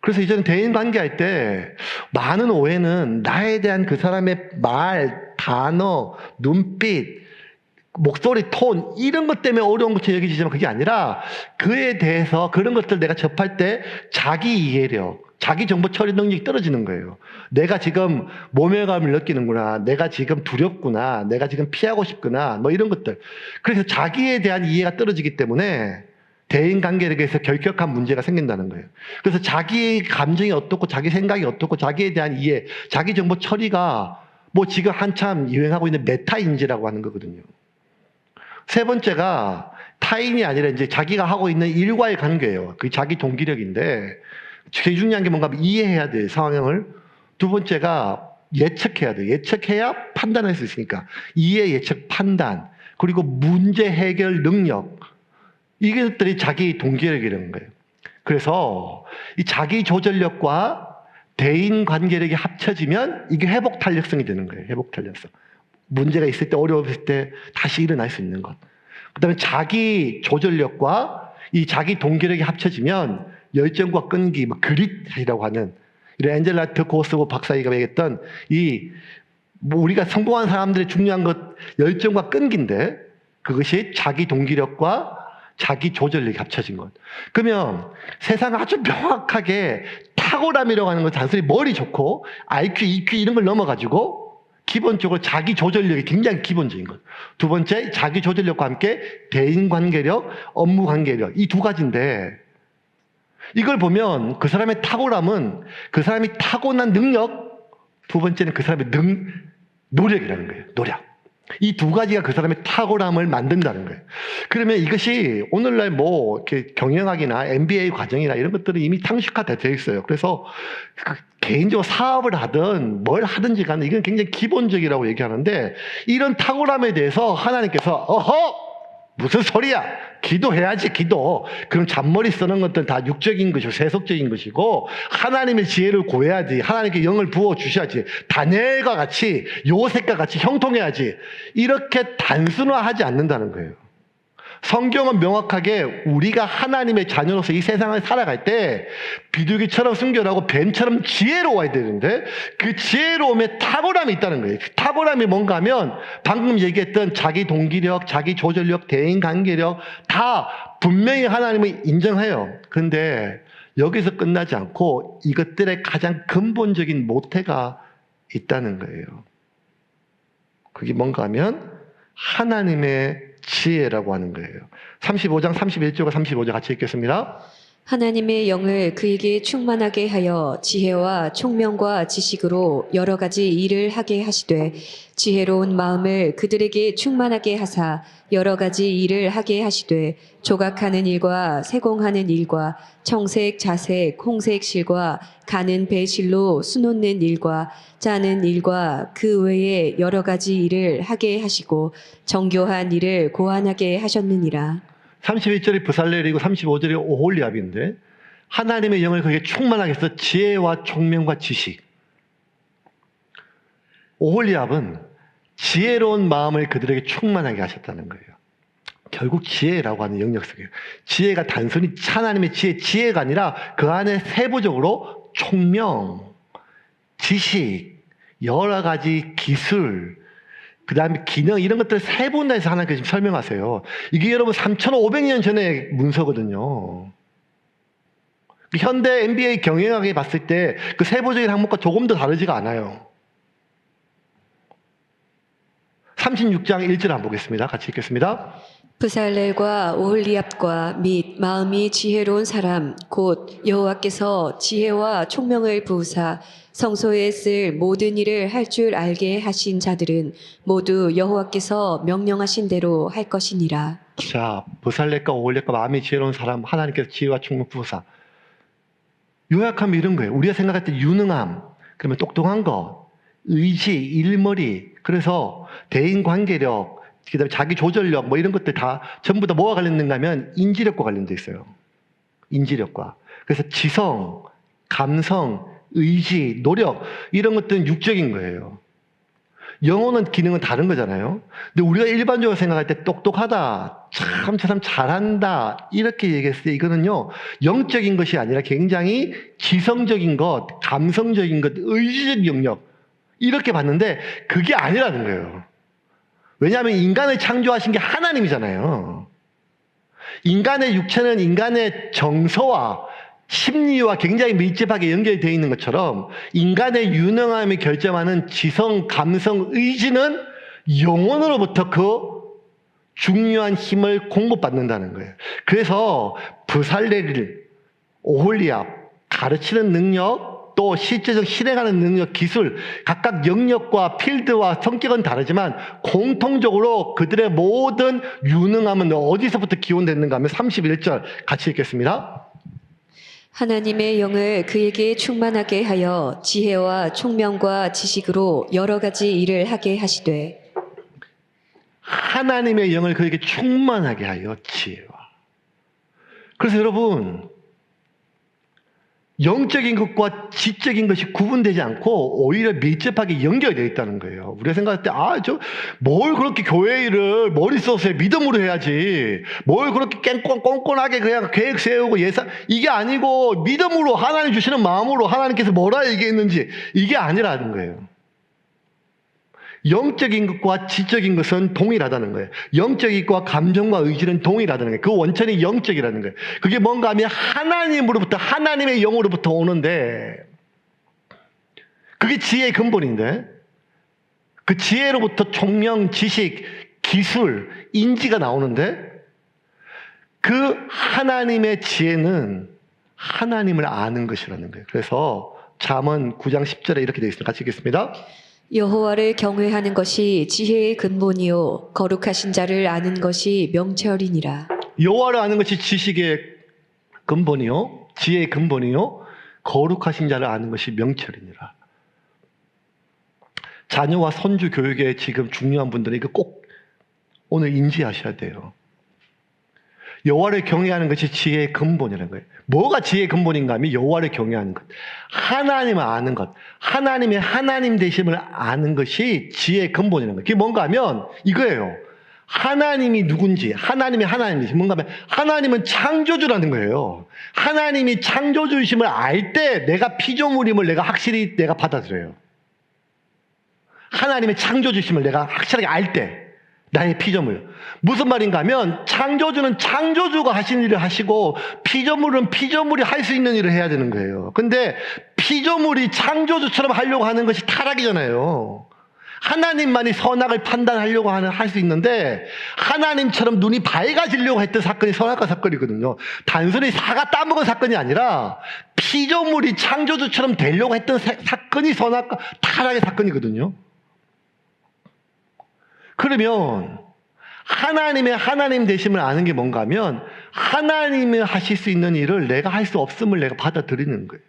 그래서 이제는 대인 관계할 때 많은 오해는 나에 대한 그 사람의 말, 단어, 눈빛, 목소리, 톤 이런 것 때문에 어려운 것처럼 여겨지지만 그게 아니라 그에 대해서 그런 것들 내가 접할 때 자기 이해력, 자기 정보 처리 능력이 떨어지는 거예요. 내가 지금 모멸감을 느끼는구나, 내가 지금 두렵구나, 내가 지금 피하고 싶구나 뭐 이런 것들. 그래서 자기에 대한 이해가 떨어지기 때문에 대인관계력에서 결격한 문제가 생긴다는 거예요. 그래서 자기 감정이 어떻고 자기 생각이 어떻고 자기에 대한 이해, 자기 정보 처리가 뭐 지금 한참 유행하고 있는 메타인지라고 하는 거거든요. 세 번째가 타인이 아니라 이제 자기가 하고 있는 일과의 관계예요. 그 자기 동기력인데 제일 중요한 게 뭔가 이해해야 돼요, 상황을. 두 번째가 예측해야 돼요. 예측해야 판단할 수 있으니까. 이해, 예측, 판단. 그리고 문제 해결 능력. 이것들이 자기 동기력이라는 거예요. 그래서 이 자기 조절력과 대인 관계력이 합쳐지면 이게 회복 탄력성이 되는 거예요. 회복 탄력성. 문제가 있을 때, 어려웠을 때 다시 일어날 수 있는 것. 그 다음에 자기 조절력과 이 자기 동기력이 합쳐지면 열정과 끈기, 그릿이라고 하는 이런 앤젤라 드 고스고 박사가 얘기했던 뭐 우리가 성공한 사람들의 중요한 것, 열정과 끈기인데 그것이 자기 동기력과 자기 조절력이 합쳐진 것. 그러면 세상을 아주 명확하게 탁월함이라고 하는 건 단순히 머리 좋고 IQ, EQ 이런 걸 넘어가지고 기본적으로 자기 조절력이 굉장히 기본적인 것. 두 번째, 자기 조절력과 함께 대인관계력, 업무관계력 이 두 가지인데 이걸 보면 그 사람의 탁월함은 그 사람이 타고난 능력, 두 번째는 그 사람의 노력이라는 거예요. 노력. 이 두 가지가 그 사람의 탁월함을 만든다는 거예요. 그러면 이것이 오늘날 뭐 이렇게 경영학이나 MBA 과정이나 이런 것들은 이미 상식화되어 있어요. 그래서 개인적으로 사업을 하든 뭘 하든지 간에 이건 굉장히 기본적이라고 얘기하는데 이런 탁월함에 대해서 하나님께서 어허! 무슨 소리야? 기도해야지, 기도. 그럼 잔머리 쓰는 것들은 다 육적인 것이고 세속적인 것이고 하나님의 지혜를 구해야지. 하나님께 영을 부어주셔야지. 다니엘과 같이 요셉과 같이 형통해야지. 이렇게 단순화하지 않는다는 거예요. 성경은 명확하게 우리가 하나님의 자녀로서 이 세상을 살아갈 때 비둘기처럼 순결하고 뱀처럼 지혜로워야 되는데 그 지혜로움에 탁월함이 있다는 거예요. 그 탁월함이 뭔가 하면 방금 얘기했던 자기 동기력, 자기 조절력, 대인관계력 다 분명히 하나님을 인정해요. 그런데 여기서 끝나지 않고 이것들의 가장 근본적인 모태가 있다는 거예요. 그게 뭔가 하면 하나님의 지혜라고 하는 거예요. 35장 31절과 35절 같이 읽겠습니다. 하나님의 영을 그에게 충만하게 하여 지혜와 총명과 지식으로 여러 가지 일을 하게 하시되 지혜로운 마음을 그들에게 충만하게 하사 여러 가지 일을 하게 하시되 조각하는 일과 세공하는 일과 청색, 자색, 홍색 실과 가는 배실로 수놓는 일과 짜는 일과 그 외에 여러 가지 일을 하게 하시고 정교한 일을 고안하게 하셨느니라. 31절이 브살렐이고 35절이 오홀리압인데 하나님의 영을 그에게 충만하게 해서 지혜와 총명과 지식. 오홀리압은 지혜로운 마음을 그들에게 충만하게 하셨다는 거예요. 결국 지혜라고 하는 영역 속에 지혜가 단순히 하나님의 지혜가 아니라 그 안에 세부적으로 총명, 지식, 여러 가지 기술, 그 다음에 기능 이런 것들 세 분야에서 하나님께서 지금 설명하세요. 이게 여러분 3,500년 전의 문서거든요. 현대 MBA 경영학에 봤을 때 그 세부적인 항목과 조금 더 다르지가 않아요. 36장 1절 한번 보겠습니다. 같이 읽겠습니다. 브살렐과 오홀리압과 및 마음이 지혜로운 사람 곧 여호와께서 지혜와 총명을 부으사 성소에 쓸 모든 일을 할 줄 알게 하신 자들은 모두 여호와께서 명령하신 대로 할 것이니라. 자, 브살렐과 오홀리압과 마음이 지혜로운 사람 하나님께서 지혜와 총명 부으사. 요약하면 이런 거예요. 우리가 생각할 때 유능함, 그러면 똑똑한 것, 의지, 일머리, 그래서 대인관계력, 그다음에 자기 조절력 뭐 이런 것들 다 전부 다 뭐와 관련된가 하면 인지력과 관련돼 있어요. 인지력과. 그래서 지성, 감성, 의지, 노력 이런 것들은 육적인 거예요. 영혼은 기능은 다른 거잖아요. 근데 우리가 일반적으로 생각할 때 똑똑하다, 참 저 사람 잘한다 이렇게 얘기했을 때 이거는요 영적인 것이 아니라 굉장히 지성적인 것, 감성적인 것, 의지적 영역 이렇게 봤는데 그게 아니라는 거예요. 왜냐하면 인간을 창조하신 게 하나님이잖아요. 인간의 육체는 인간의 정서와 심리와 굉장히 밀접하게 연결되어 있는 것처럼 인간의 유능함이 결정하는 지성, 감성, 의지는 영혼으로부터 그 중요한 힘을 공급받는다는 거예요. 그래서 부살레릴, 오홀리압, 가르치는 능력, 또 실제적 실행하는 능력, 기술, 각각 영역과 필드와 성격은 다르지만 공통적으로 그들의 모든 유능함은 어디서부터 기원됐는가 하면 31절 같이 읽겠습니다. 하나님의 영을 그에게 충만하게 하여 지혜와 총명과 지식으로 여러 가지 일을 하게 하시되 하나님의 영을 그에게 충만하게 하여 지혜와. 그래서 여러분, 영적인 것과 지적인 것이 구분되지 않고 오히려 밀접하게 연결되어 있다는 거예요. 우리가 생각할 때, 뭘 그렇게 교회 일을 머리 써서 믿음으로 해야지. 뭘 그렇게 꼼꼼하게 그냥 계획 세우고 예산, 이게 아니고 믿음으로 하나님 주시는 마음으로 하나님께서 뭐라 얘기했는지 이게 아니라는 거예요. 영적인 것과 지적인 것은 동일하다는 거예요. 영적인 것과 감정과 의지는 동일하다는 거예요. 그 원천이 영적이라는 거예요. 그게 뭔가 하면 하나님으로부터, 하나님의 영으로부터 오는데, 그게 지혜의 근본인데, 그 지혜로부터 총명, 지식, 기술, 인지가 나오는데, 그 하나님의 지혜는 하나님을 아는 것이라는 거예요. 그래서 잠언 9장 10절에 이렇게 되어 있습니다. 같이 읽겠습니다. 여호와를 경외하는 것이 지혜의 근본이요 거룩하신 자를 아는 것이 명철이니라. 여호와를 아는 것이 지식의 근본이요, 지혜의 근본이요, 거룩하신 자를 아는 것이 명철이니라. 자녀와 손주 교육에 지금 중요한 분들은 이거 꼭 오늘 인지하셔야 돼요. 여호와를 경외하는 것이 지혜의 근본이라는 거예요. 뭐가 지혜의 근본인가 하면 여호와를 경외하는 것, 하나님을 아는 것, 하나님의 하나님 되심을 아는 것이 지혜의 근본이라는 거예요. 그게 뭔가 하면 이거예요. 하나님이 누군지, 하나님의 하나님이시 뭔가 하면 하나님은 창조주라는 거예요. 하나님이 창조주이심을 알 때 내가 피조물임을 내가 확실히 내가 받아들여요. 하나님의 창조주심을 내가 확실하게 알 때 나의 피조물. 무슨 말인가 하면 창조주는 창조주가 하신 일을 하시고 피조물은 피조물이 할 수 있는 일을 해야 되는 거예요. 근데 피조물이 창조주처럼 하려고 하는 것이 타락이잖아요. 하나님만이 선악을 판단하려고 할 수 있는데 하나님처럼 눈이 밝아지려고 했던 사건이 선악과 사건이거든요. 단순히 사과 따먹은 사건이 아니라 피조물이 창조주처럼 되려고 했던 사건이 선악과 타락의 사건이거든요. 그러면 하나님의 하나님 되심을 아는 게 뭔가 하면 하나님이 하실 수 있는 일을 내가 할 수 없음을 내가 받아들이는 거예요.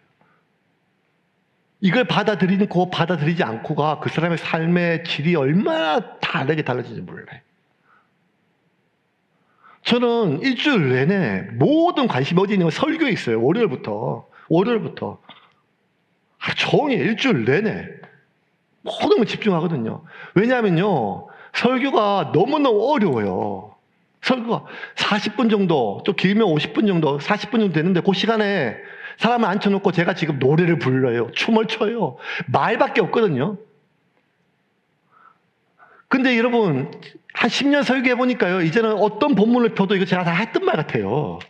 이걸 받아들이고 받아들이지 않고가 그 사람의 삶의 질이 얼마나 다르게 달라지는지 몰라요. 저는 일주일 내내 모든 관심이 어디 있냐면 설교에 있어요. 월요일부터 하루 종일 일주일 내내 모든 걸 집중하거든요. 왜냐하면요, 설교가 너무너무 어려워요. 설교가 40분 정도, 좀 길면 50분 정도, 40분 정도 되는데 그 시간에 사람을 앉혀놓고 제가 지금 노래를 불러요. 춤을 춰요. 말밖에 없거든요. 근데 여러분, 한 10년 설교해보니까요, 이제는 어떤 본문을 펴도 이거 제가 다 했던 말 같아요.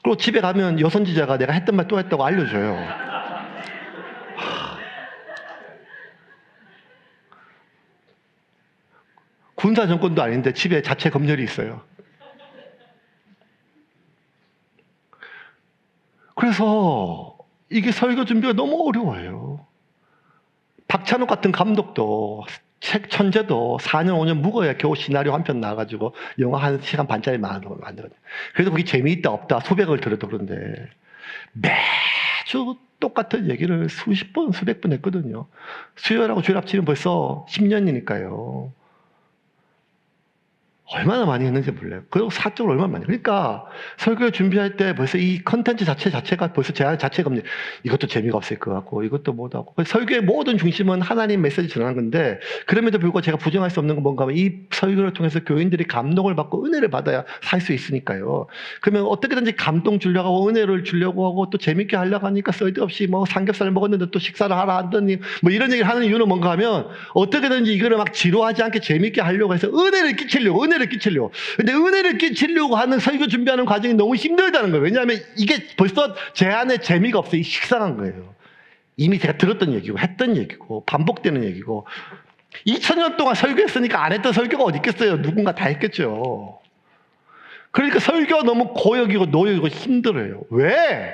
그리고 집에 가면 여선지자가 내가 했던 말 또 했다고 알려줘요. 군사 정권도 아닌데 집에 자체 검열이 있어요. 그래서 이게 설교 준비가 너무 어려워요. 박찬욱 같은 감독도 책 천재도 4년 5년 묵어야 겨우 시나리오 한 편 나와가지고 영화 1시간 반짜리 만들거든요. 그래서 그게 재미있다 없다 소백을 들어도 그런데 매주 똑같은 얘기를 수십 번 수백 번 했거든요. 수요일하고 주일 합치면 벌써 10년이니까요. 얼마나 많이 했는지 몰라요. 그리고 사적으로 얼마나 많이. 그러니까 설교를 준비할 때 벌써 이 컨텐츠 자체가 벌써 제 안에 자체가 없네. 이것도 재미가 없을 것 같고 이것도 뭐하고. 설교의 모든 중심은 하나님 메시지 전하는 건데 그럼에도 불구하고 제가 부정할 수 없는 건 뭔가 하면 이 설교를 통해서 교인들이 감동을 받고 은혜를 받아야 살 수 있으니까요. 그러면 어떻게든지 감동 주려고 하고 은혜를 주려고 하고 또 재밌게 하려고 하니까 쓸데없이 뭐 삼겹살을 먹었는데 또 식사를 하라 하더니 뭐 이런 얘기를 하는 이유는 뭔가 하면 어떻게든지 이거를 막 지루하지 않게 재밌게 하려고 해서 은혜를 끼치려고. 근데 은혜를 끼치려고 하는 설교 준비하는 과정이 너무 힘들다는 거예요. 왜냐하면 이게 벌써 제 안에 재미가 없어요. 식상한 거예요. 이미 제가 들었던 얘기고 했던 얘기고 반복되는 얘기고 2000년 동안 설교했으니까 안 했던 설교가 어디 있겠어요? 누군가 다 했겠죠. 그러니까 설교가 너무 고역이고 노역이고 힘들어요. 왜?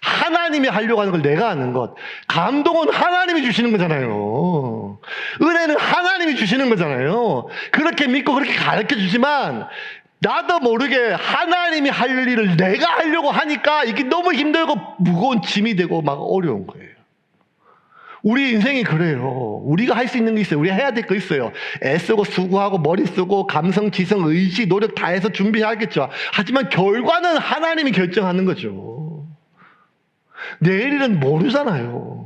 하나님이 하려고 하는 걸 내가 하는 것. 감동은 하나님이 주시는 거잖아요. 은혜는 하나님이 주시는 거잖아요. 그렇게 믿고 그렇게 가르쳐 주지만 나도 모르게 하나님이 할 일을 내가 하려고 하니까 이게 너무 힘들고 무거운 짐이 되고 막 어려운 거예요. 우리 인생이 그래요. 우리가 할 수 있는 게 있어요. 우리가 해야 될 거 있어요. 애쓰고 수고하고 머리 쓰고 감성, 지성, 의지, 노력 다 해서 준비해야겠죠. 하지만 결과는 하나님이 결정하는 거죠. 내일은 모르잖아요.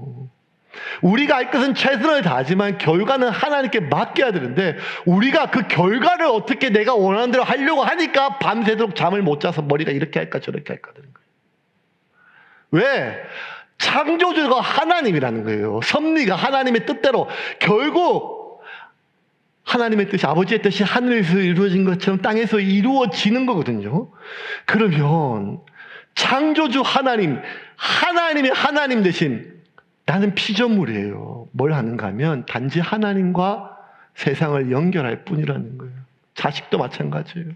우리가 할 것은 최선을 다하지만 결과는 하나님께 맡겨야 되는데 우리가 그 결과를 어떻게 내가 원하는 대로 하려고 하니까 밤새도록 잠을 못 자서 머리가 이렇게 할까 저렇게 할까 되는 거예요. 왜? 창조주가 하나님이라는 거예요. 섭리가 하나님의 뜻대로 결국 하나님의 뜻이 아버지의 뜻이 하늘에서 이루어진 것처럼 땅에서 이루어지는 거거든요. 그러면 창조주 하나님이 하나님 대신 나는 피조물이에요. 뭘 하는가 하면 단지 하나님과 세상을 연결할 뿐이라는 거예요. 자식도 마찬가지예요.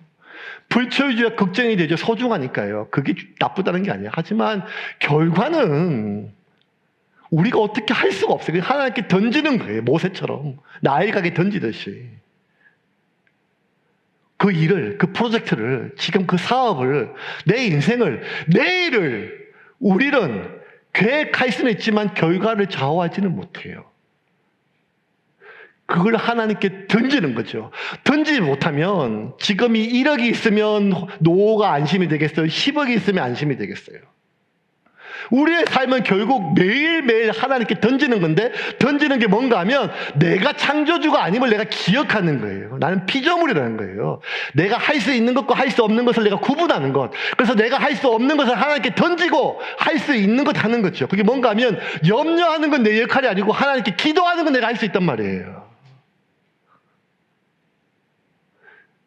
불철주야 걱정이 되죠. 소중하니까요. 그게 나쁘다는 게 아니에요. 하지만 결과는 우리가 어떻게 할 수가 없어요. 하나님께 던지는 거예요. 모세처럼 나일강에 던지듯이. 그 일을, 그 프로젝트를, 지금 그 사업을, 내 인생을, 내일을 우리는 계획할 수는 있지만 결과를 좌우하지는 못해요. 그걸 하나님께 던지는 거죠. 던지지 못하면 지금이 1억이 있으면 노후가 안심이 되겠어요? 10억이 있으면 안심이 되겠어요? 우리의 삶은 결국 매일매일 하나님께 던지는 건데 던지는 게 뭔가 하면 내가 창조주가 아님을 내가 기억하는 거예요. 나는 피조물이라는 거예요. 내가 할 수 있는 것과 할 수 없는 것을 내가 구분하는 것. 그래서 내가 할 수 없는 것을 하나님께 던지고 할 수 있는 것 하는 거죠. 그게 뭔가 하면 염려하는 건 내 역할이 아니고 하나님께 기도하는 건 내가 할 수 있단 말이에요.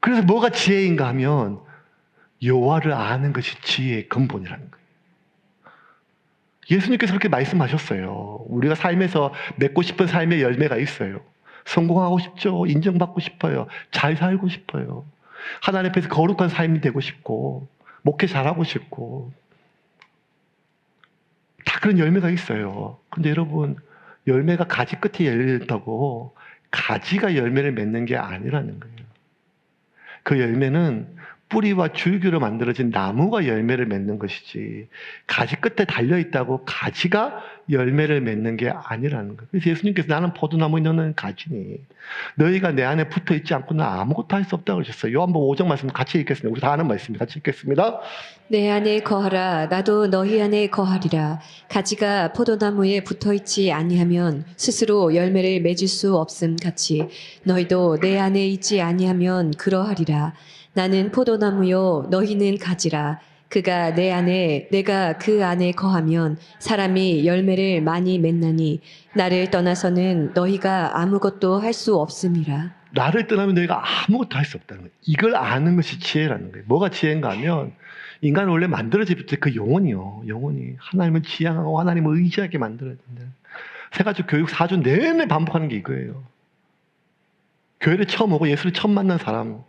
그래서 뭐가 지혜인가 하면 여호와를 아는 것이 지혜의 근본이라는 거예요. 예수님께서 그렇게 말씀하셨어요. 우리가 삶에서 맺고 싶은 삶의 열매가 있어요. 성공하고 싶죠. 인정받고 싶어요. 잘 살고 싶어요. 하나님 앞에서 거룩한 삶이 되고 싶고 목회 잘하고 싶고 다 그런 열매가 있어요. 근데 여러분 열매가 가지 끝에 열린다고 가지가 열매를 맺는 게 아니라는 거예요. 그 열매는 뿌리와 줄기로 만들어진 나무가 열매를 맺는 것이지 가지 끝에 달려있다고 가지가 열매를 맺는 게 아니라는 거예요. 그래서 예수님께서 나는 포도나무 너는 가지니 너희가 내 안에 붙어있지 않고는 아무것도 할 수 없다고 그러셨어요. 요한복음 5장 말씀 같이 읽겠습니다. 우리 다 아는 말씀입니다. 같이 읽겠습니다. 내 안에 거하라 나도 너희 안에 거하리라. 가지가 포도나무에 붙어있지 아니하면 스스로 열매를 맺을 수 없음 같이 너희도 내 안에 있지 아니하면 그러하리라. 나는 포도나무요 너희는 가지라. 그가 내 안에 내가 그 안에 거하면 사람이 열매를 많이 맺나니 나를 떠나서는 너희가 아무것도 할 수 없음이라. 나를 떠나면 너희가 아무것도 할 수 없다는 거예요. 이걸 아는 것이 지혜라는 거예요. 뭐가 지혜인가 하면 인간은 원래 만들어질 때 그 영혼이요. 영혼이 하나님을 지향하고 하나님을 의지하게 만들어야 된다. 세가지 교육 4주 내내 반복하는 게 이거예요. 교회를 처음 오고 예수를 처음 만난 사람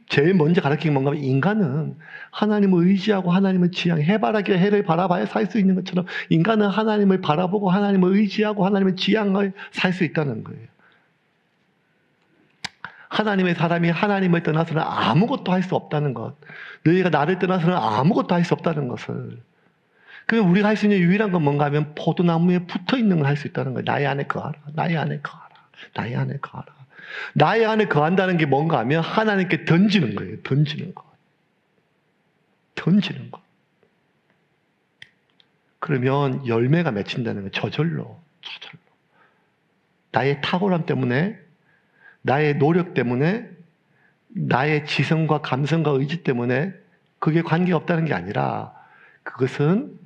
제일 먼저 가르치는 뭔가 하면 인간은 하나님을 의지하고 하나님을 지향해 해바라기가 해를 바라봐야 살 수 있는 것처럼 인간은 하나님을 바라보고 하나님을 의지하고 하나님을 지향해 살 수 있다는 거예요. 하나님의 사람이 하나님을 떠나서는 아무것도 할 수 없다는 것. 너희가 나를 떠나서는 아무것도 할 수 없다는 것을. 그럼 우리가 할 수 있는 유일한 건 뭔가 하면 포도나무에 붙어있는 걸 할 수 있다는 거예요. 나의 안에 거하라. 나의 안에 거하라. 나의 안에 거하라. 나의 안에 거한다는 게 뭔가 하면 하나님께 던지는 거예요. 던지는 것. 던지는 것. 그러면 열매가 맺힌다는 거예요. 저절로. 나의 탁월함 때문에 나의 노력 때문에 나의 지성과 감성과 의지 때문에 그게 관계없다는 게 아니라 그것은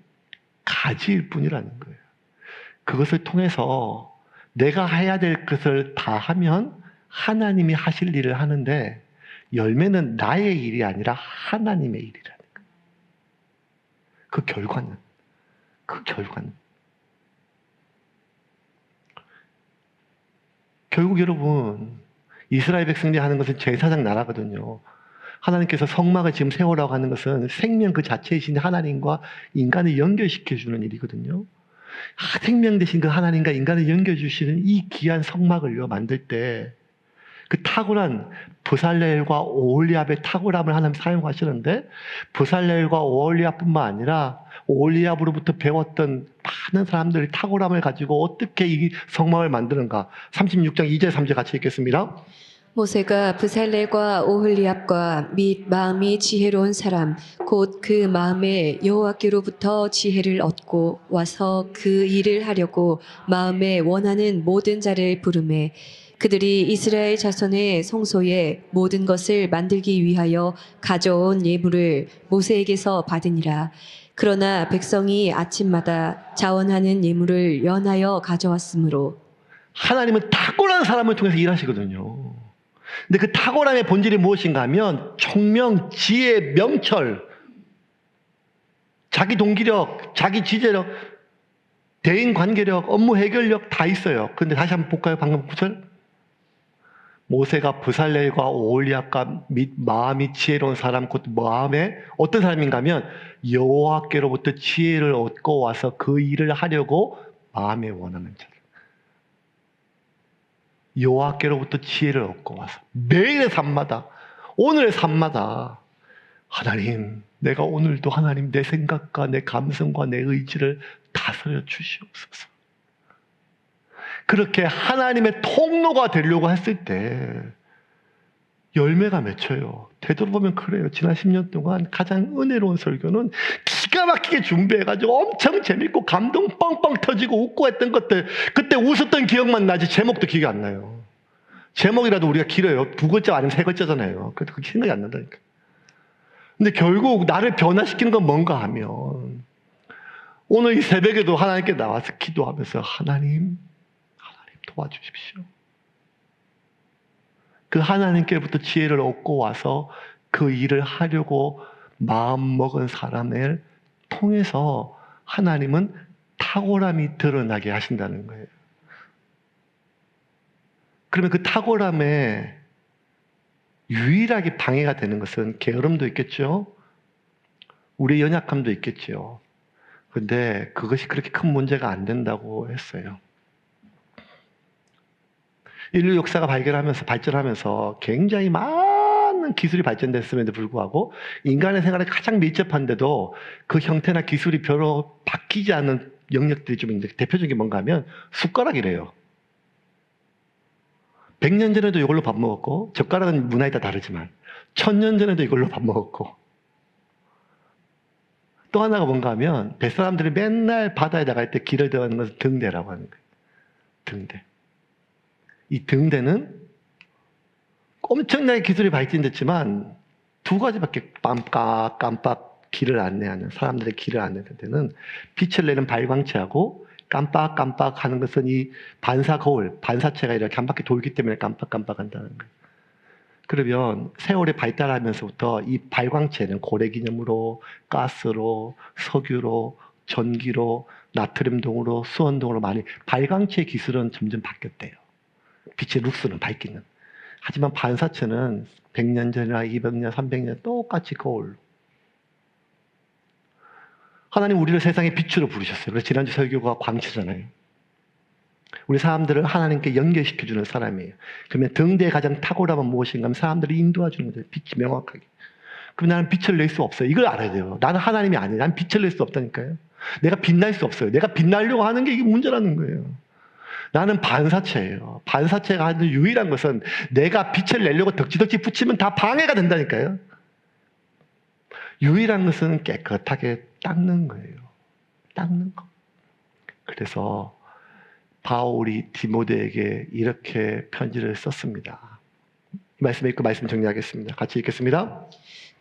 가지일 뿐이라는 거예요. 그것을 통해서 내가 해야 될 것을 다 하면 하나님이 하실 일을 하는데 열매는 나의 일이 아니라 하나님의 일이라는 거예요. 그 결과는 결국 여러분 이스라엘 백성들이 하는 것은 제사장 나라거든요. 하나님께서 성막을 지금 세우라고 하는 것은 생명 그 자체이신 하나님과 인간을 연결시켜주는 일이거든요. 생명 대신 그 하나님과 인간을 연결해주시는 이 귀한 성막을요 만들 때 그 탁월한 브살렐과 오홀리압의 탁월함을 하나님 사용하시는데 브살렐과 오홀리압뿐만 아니라 오홀리압으로부터 배웠던 많은 사람들의 탁월함을 가지고 어떻게 이 성막을 만드는가. 36장 2절 3절 같이 읽겠습니다. 모세가 브살렐과 오홀리압과 및 마음이 지혜로운 사람 곧 그 마음에 여호와께로부터 지혜를 얻고 와서 그 일을 하려고 마음에 원하는 모든 자를 부르매 그들이 이스라엘 자손의 성소에 모든 것을 만들기 위하여 가져온 예물을 모세에게서 받으니라. 그러나 백성이 아침마다 자원하는 예물을 연하여 가져왔으므로 하나님은 탁월한 사람을 통해서 일하시거든요. 근데 그 탁월함의 본질이 무엇인가 하면 총명, 지혜, 명철, 자기 동기력, 자기 지재력, 대인 관계력, 업무 해결력 다 있어요. 그런데 다시 한번 볼까요? 방금 구절. 모세가 브살렐과 오홀리압과 및 마음이 지혜로운 사람 곧 마음에 어떤 사람인가 하면 여호와께로부터 지혜를 얻고 와서 그 일을 하려고 마음에 원하는 자들. 여호와께로부터 지혜를 얻고 와서 매일의 삶마다 오늘의 삶마다 하나님 내가 오늘도 하나님 내 생각과 내 감성과 내 의지를 다스려 주시옵소서. 그렇게 하나님의 통로가 되려고 했을 때 열매가 맺혀요. 되돌아보면 그래요. 지난 10년 동안 가장 은혜로운 설교는 기가 막히게 준비해가지고 엄청 재밌고 감동 빵빵 터지고 웃고 했던 것들 그때 웃었던 기억만 나지 제목도 기억이 안 나요. 제목이라도 우리가 길어요. 2글자 아니면 3글자잖아요. 그래도 그게 생각이 안 난다니까. 근데 결국 나를 변화시키는 건 뭔가 하면 오늘 이 새벽에도 하나님께 나와서 기도하면서 하나님 도와주십시오. 그 하나님께부터 지혜를 얻고 와서 그 일을 하려고 마음먹은 사람을 통해서 하나님은 탁월함이 드러나게 하신다는 거예요. 그러면 그 탁월함에 유일하게 방해가 되는 것은 게으름도 있겠죠. 우리의 연약함도 있겠죠. 그런데 그것이 그렇게 큰 문제가 안 된다고 했어요. 인류 역사가 발전하면서 굉장히 많은 기술이 발전됐음에도 불구하고 인간의 생활에 가장 밀접한데도 그 형태나 기술이 별로 바뀌지 않는 영역들이 좀 있는데 대표적인 게 뭔가 하면 숟가락이래요. 100년 전에도 이걸로 밥 먹었고 젓가락은 문화에 따라 다르지만 1000년 전에도 이걸로 밥 먹었고 또 하나가 뭔가 하면 뱃사람들이 맨날 바다에 나갈 때 길을 대하는 것은 등대라고 하는 거예요. 등대. 이 등대는 엄청나게 기술이 발전됐지만 2가지밖에 깜빡깜빡 길을 안내하는 사람들의 길을 안내하는 데는 빛을 내는 발광체하고 깜빡깜빡 하는 것은 이 반사거울, 반사체가 이렇게 한 바퀴 돌기 때문에 깜빡깜빡 한다는 거예요. 그러면 세월이 발달하면서부터 이 발광체는 고래기념으로, 가스로, 석유로, 전기로, 나트륨 등으로, 수원 등으로 많이 발광체 기술은 점점 바뀌었대요. 빛의 룩스는 밝기는. 하지만 반사체는 100년 전이나 200년, 300년 똑같이 거울로. 하나님 우리를 세상의 빛으로 부르셨어요. 그래서 지난주 설교가 광채잖아요. 우리 사람들을 하나님께 연결시켜주는 사람이에요. 그러면 등대의 가장 탁월함은 무엇인가 하면 사람들을 인도해주는 거예요. 빛이 명확하게. 그럼 나는 빛을 낼 수 없어요. 이걸 알아야 돼요. 나는 하나님이 아니에요. 나는 빛을 낼 수 없다니까요. 내가 빛날 수 없어요. 내가 빛나려고 하는 게 이게 문제라는 거예요. 나는 반사체예요. 반사체가 하는 유일한 것은 내가 빛을 내려고 덕지덕지 붙이면 다 방해가 된다니까요. 유일한 것은 깨끗하게 닦는 거예요. 닦는 거. 그래서 바울이 디모데에게 이렇게 편지를 썼습니다. 말씀 읽고 말씀 정리하겠습니다. 같이 읽겠습니다.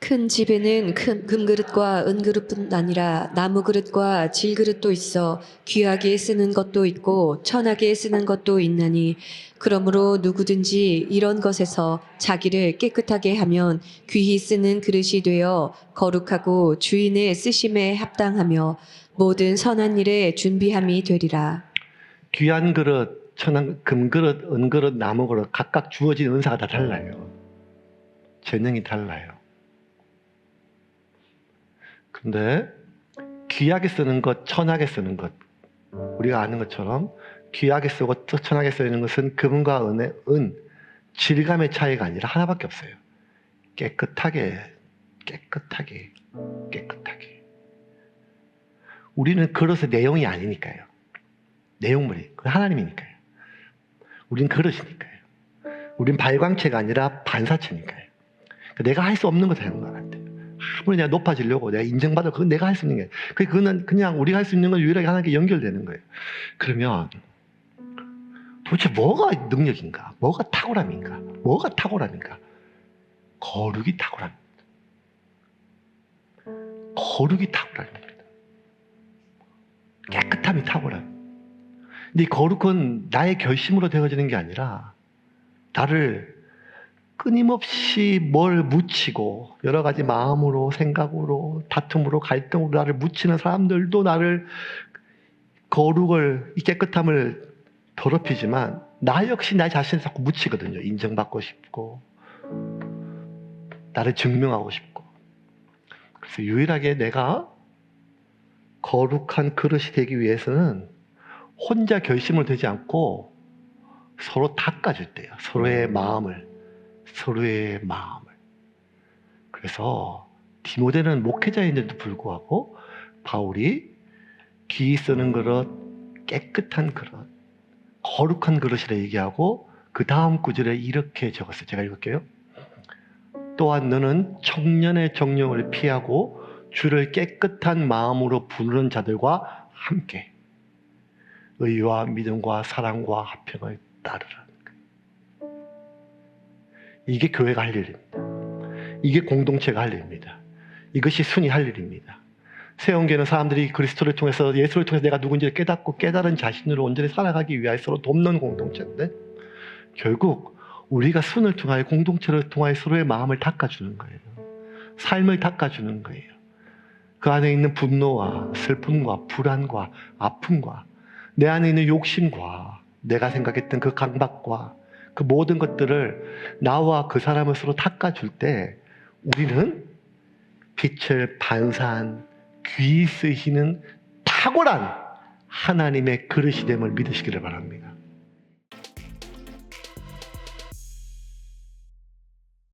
큰 집에는 큰 금그릇과 은그릇뿐 아니라 나무그릇과 질그릇도 있어 귀하게 쓰는 것도 있고 천하게 쓰는 것도 있나니 그러므로 누구든지 이런 것에서 자기를 깨끗하게 하면 귀히 쓰는 그릇이 되어 거룩하고 주인의 쓰심에 합당하며 모든 선한 일에 준비함이 되리라. 귀한 그릇, 금그릇, 은그릇, 나무그릇 각각 주어진 은사가 다 달라요. 재능이 달라요. 근데 귀하게 쓰는 것, 천하게 쓰는 것, 우리가 아는 것처럼 귀하게 쓰고 천하게 쓰는 것은 금과 은, 질감의 차이가 아니라 하나밖에 없어요. 깨끗하게. 우리는 그릇의 내용이 아니니까요. 내용물이. 그건 하나님이니까요. 우린 그릇이니까요. 우린 발광체가 아니라 반사체니까요. 내가 할 수 없는 것을 하는 것 같아요. 아무리 내가 높아지려고 내가 인정받을 그건 내가 할 수 있는 게 그거는 그냥 우리가 할 수 있는 건 유일하게 하나님께 연결되는 거예요. 그러면 도대체 뭐가 능력인가? 뭐가 탁월함인가? 거룩이 탁월함입니다. 거룩이 탁월함입니다. 깨끗함이 탁월함. 근데 이 거룩은 나의 결심으로 되어지는 게 아니라 나를 끊임없이 뭘 묻히고 여러 가지 마음으로, 생각으로, 다툼으로, 갈등으로 나를 묻히는 사람들도 나를 거룩을, 이 깨끗함을 더럽히지만 나 역시 나 자신을 자꾸 묻히거든요. 인정받고 싶고 나를 증명하고 싶고. 그래서 유일하게 내가 거룩한 그릇이 되기 위해서는 혼자 결심을 되지 않고 서로 닦아줄 때요. 서로의 마음을. 그래서 디모데는 목회자인데도 불구하고 바울이 귀 쓰는 그릇, 깨끗한 그릇, 거룩한 그릇이라 얘기하고 그 다음 구절에 이렇게 적었어요. 제가 읽을게요. 또한 너는 청년의 정령을 피하고 주를 깨끗한 마음으로 부르는 자들과 함께 의와 믿음과 사랑과 화평을 따르라. 이게 교회가 할 일입니다. 이게 공동체가 할 일입니다. 이것이 순위 할 일입니다. 세원교회는 사람들이 그리스도를 통해서 예수를 통해서 내가 누군지를 깨닫고 깨달은 자신으로 온전히 살아가기 위하여 서로 돕는 공동체인데 결국 우리가 순을 통하여 공동체를 통하여 서로의 마음을 닦아주는 거예요. 삶을 닦아주는 거예요. 그 안에 있는 분노와 슬픔과 불안과 아픔과 내 안에 있는 욕심과 내가 생각했던 그 강박과 그 모든 것들을 나와 그 사람을 서로 닦아줄 때 우리는 빛을 반사한 귀 쓰시는 탁월한 하나님의 그릇이 됨을 믿으시기를 바랍니다.